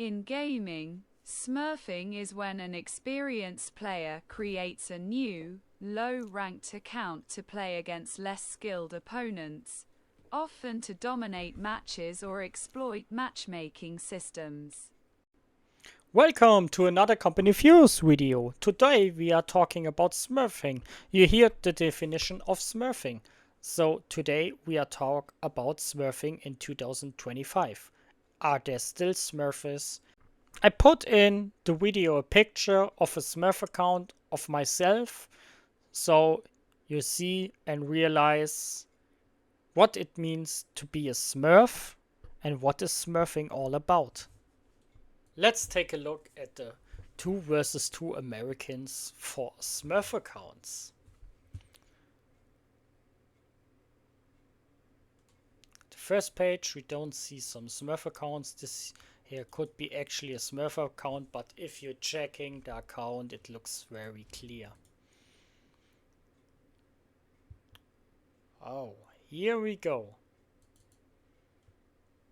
In gaming, smurfing is when an experienced player creates a new, low-ranked account to play against less skilled opponents, often to dominate matches or exploit matchmaking systems. Welcome to another Company Views video. Today we are talking about smurfing. You hear the definition of smurfing. So today we are talk about smurfing in 2025. Are there still smurfers? I put in the video a picture of a smurf account of myself so you see and realize what it means to be a smurf and what is smurfing all about. Let's take a look at the 2 versus 2 Americans for Smurf accounts. The first page we don't see some Smurf accounts. This here could be actually a Smurf account, but if you're checking the account it looks very clear. Oh, here we go.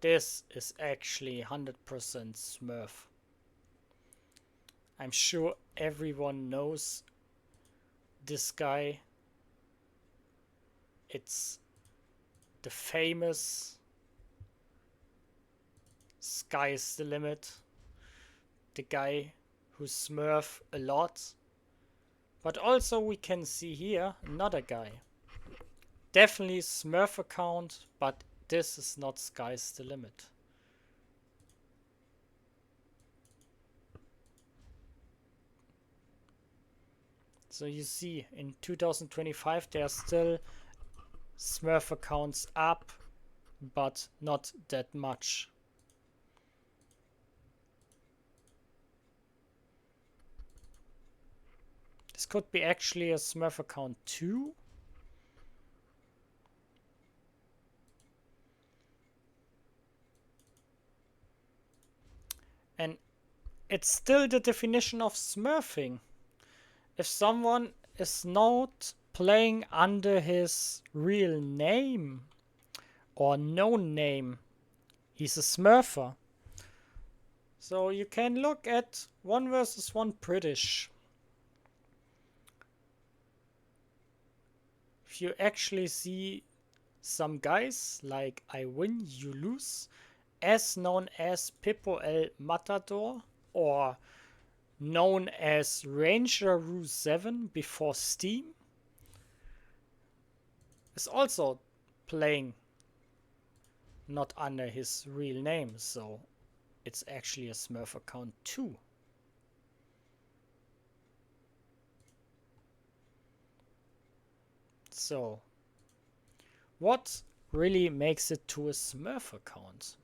This is actually 100% Smurf. I'm sure everyone knows this guy. It's the famous Sky's the Limit, the guy who smurf a lot. But also we can see here another guy. Definitely Smurf account, but this is not Sky's the Limit. So you see, in 2025 there are still Smurf accounts up, but not that much. This could be actually a Smurf account too. And it's still the definition of smurfing. If someone is not playing under his real name or known name, he's a smurfer. So you can look at 1 versus 1 British. If you actually see some guys like I win, you lose, as known as Pippo El Matador, or known as Ranger Roo 7 before Steam, is also playing not under his real name, so it's actually a Smurf account too. So, what really makes it to a Smurf account?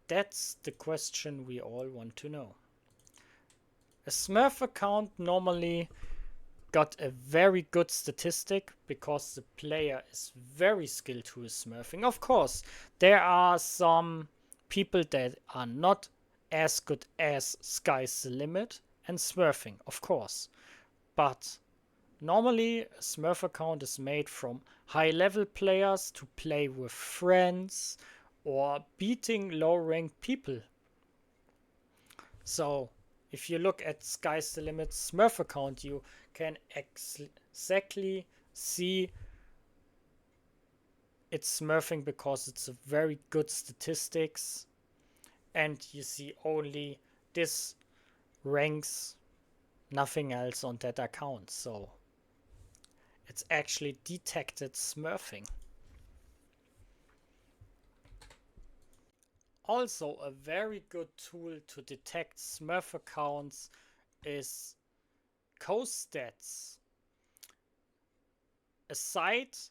That's the question we all want to know. A Smurf account normally got a very good statistic because the player is very skilled to his smurfing. Of course, there are some people that are not as good as Sky's the Limit and smurfing, of course. But normally a Smurf account is made from high level players to play with friends or beating low ranked people. So if you look at Sky's the Limit Smurf account, you can exactly see it's smurfing because it's a very good statistics, and you see only this ranks, nothing else on that account. So it's actually detected smurfing. Also, a very good tool to detect Smurf accounts is CoStats, a site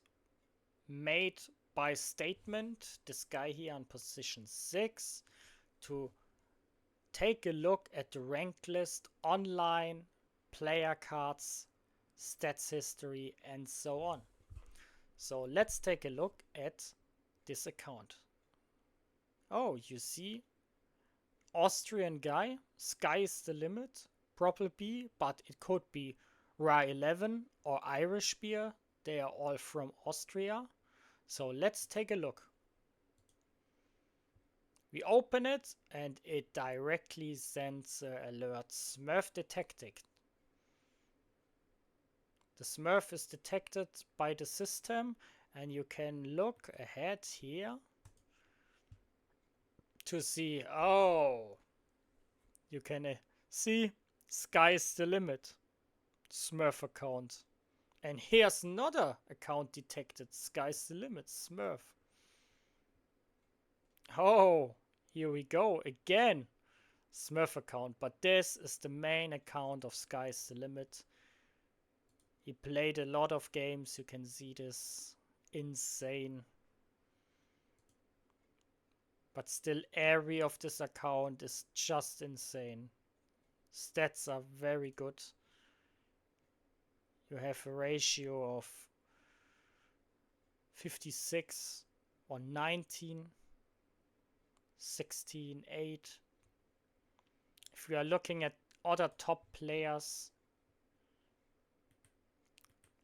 made by Statement, this guy here on position 6, to take a look at the ranked list online, player cards, stats history, and so on. So let's take a look at this account. Oh, you see, Austrian guy, Sky's the Limit, probably, but it could be Ra 11 or Irish beer. They are all from Austria. So let's take a look. We open it and it directly sends the alert Smurf detected. The Smurf is detected by the system, and you can look ahead here to see, oh, you can see sky's the limit, Smurf account. And here's another account detected, sky's the limit, Smurf. Oh, here we go again, Smurf account, but this is the main account of sky's the limit. He played a lot of games, you can see this, insane. But still, every of this account is just insane. Stats are very good. You have a ratio of 56 or 19, 16, 8. If we are looking at other top players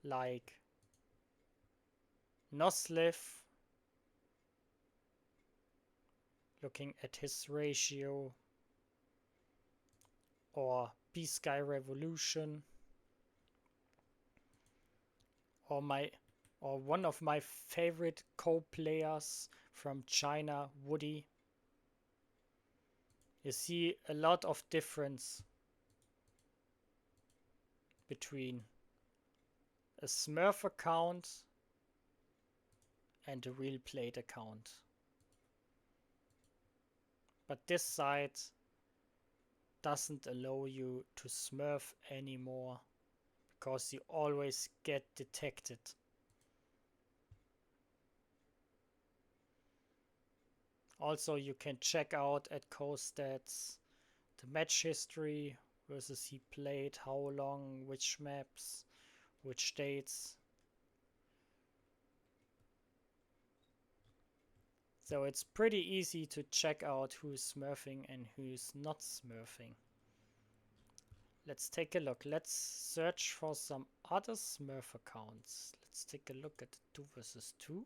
like Nosliv, looking at his ratio, or B-Sky Revolution, or one of my favorite co-players from China, Woody. You see a lot of difference between a Smurf account and a real played account. But this site doesn't allow you to Smurf anymore because you always get detected. Also, you can check out at co-stats the match history versus he played, how long, which maps, which dates. So it's pretty easy to check out who's smurfing and who's not smurfing. Let's take a look. Let's search for some other Smurf accounts. Let's take a look at 2 versus 2.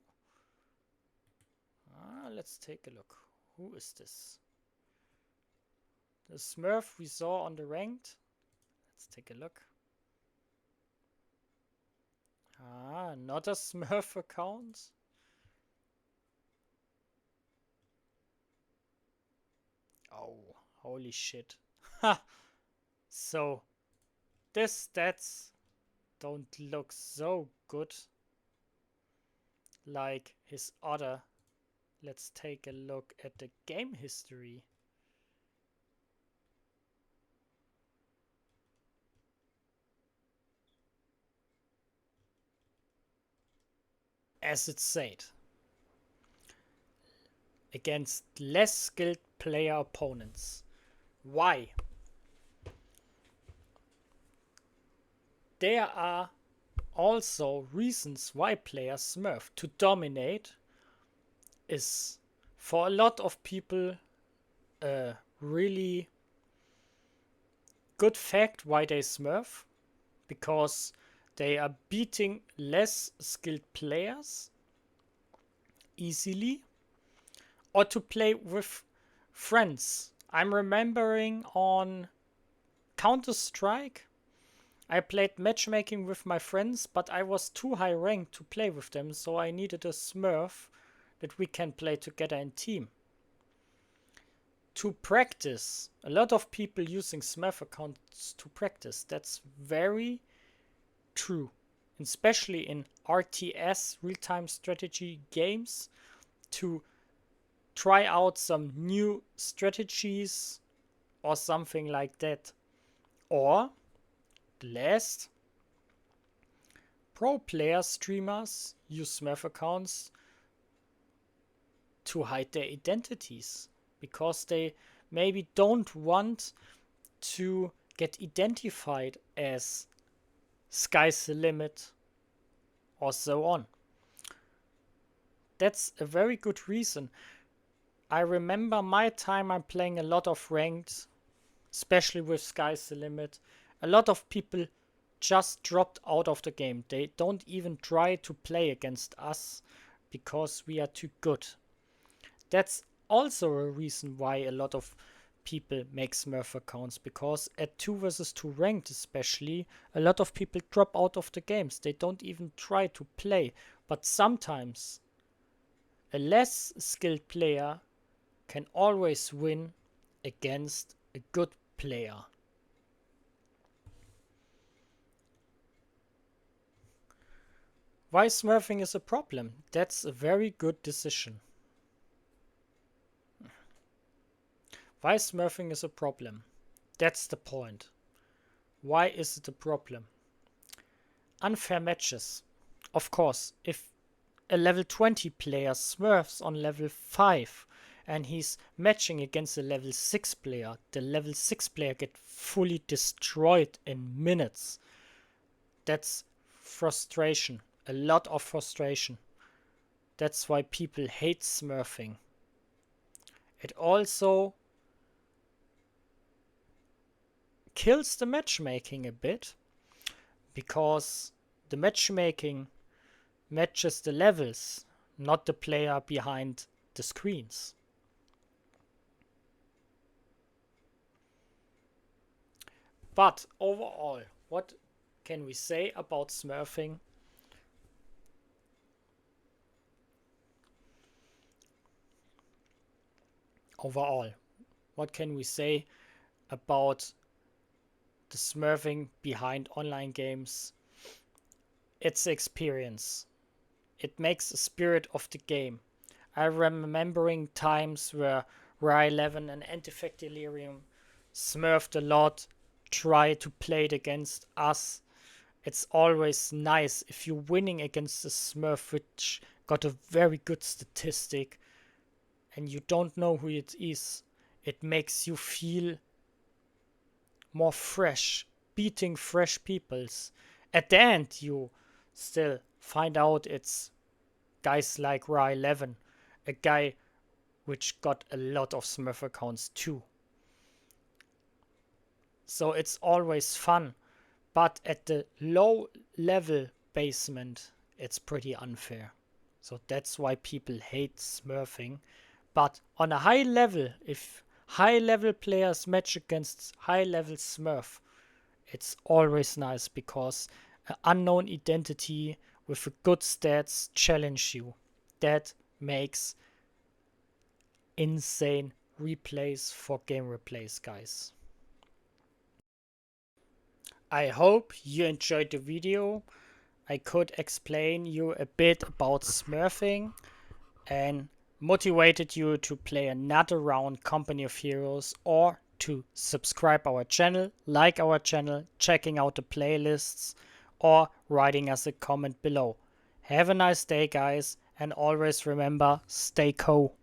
Let's take a look. Who is this? The Smurf we saw on the ranked. Let's take a look. Not a Smurf account. Oh, holy shit. Ha! So, these stats don't look so good like his other. Let's take a look at the game history. As it said, against less skilled player opponents. Why? There are also reasons why players smurf. To dominate is for a lot of people a really good fact why they smurf, because they are beating less skilled players easily, or to play with friends. I'm remembering on Counter-Strike, I played matchmaking with my friends, but I was too high ranked to play with them, so I needed a smurf that we can play together in team. To practice, a lot of people using smurf accounts to practice. That's very true, especially in RTS, real-time strategy games, to try out some new strategies or something like that. Or the last, pro player streamers use smurf accounts to hide their identities because they maybe don't want to get identified as sky's the limit or so on. That's a very good reason. I remember my time I'm playing a lot of ranked, especially with sky's the limit. A lot of people just dropped out of the game. They don't even try to play against us because we are too good. That's also a reason why a lot of people make Smurf accounts, because at 2 versus 2 ranked especially, a lot of people drop out of the games. They don't even try to play. But sometimes a less skilled player can always win against a good player. Why smurfing is a problem? That's a very good decision. Why smurfing is a problem? That's the point. Why is it a problem? Unfair matches. Of course, if a level 20 player smurfs on level 5 and he's matching against a level 6 player, the level 6 player get fully destroyed in minutes. That's frustration. A lot of frustration. That's why people hate smurfing. It also kills the matchmaking a bit, because the matchmaking matches the levels, not the player behind the screens. But overall, what can we say about smurfing? Overall, what can we say about the smurfing behind online games? It's experience. It makes the spirit of the game. I'm remembering times where Ra11 and Antifact Delirium smurfed a lot, try to play it against us. It's always nice if you're winning against a smurf which got a very good statistic and you don't know who it is. It makes you feel more fresh, beating fresh peoples. At the end, you still find out it's guys like Ra11, a guy which got a lot of Smurf accounts too. So it's always fun, but at the low level basement, it's pretty unfair. So that's why people hate smurfing. But on a high level, if high level players match against high level smurf, it's always nice, because an unknown identity with a good stats challenge you. That makes insane replays for game replays, guys. I hope you enjoyed the video. I could explain you a bit about smurfing and motivated you to play another round Company of Heroes, or to subscribe our channel, like our channel, checking out the playlists, or writing us a comment below. Have a nice day, guys, and always remember, stay cool.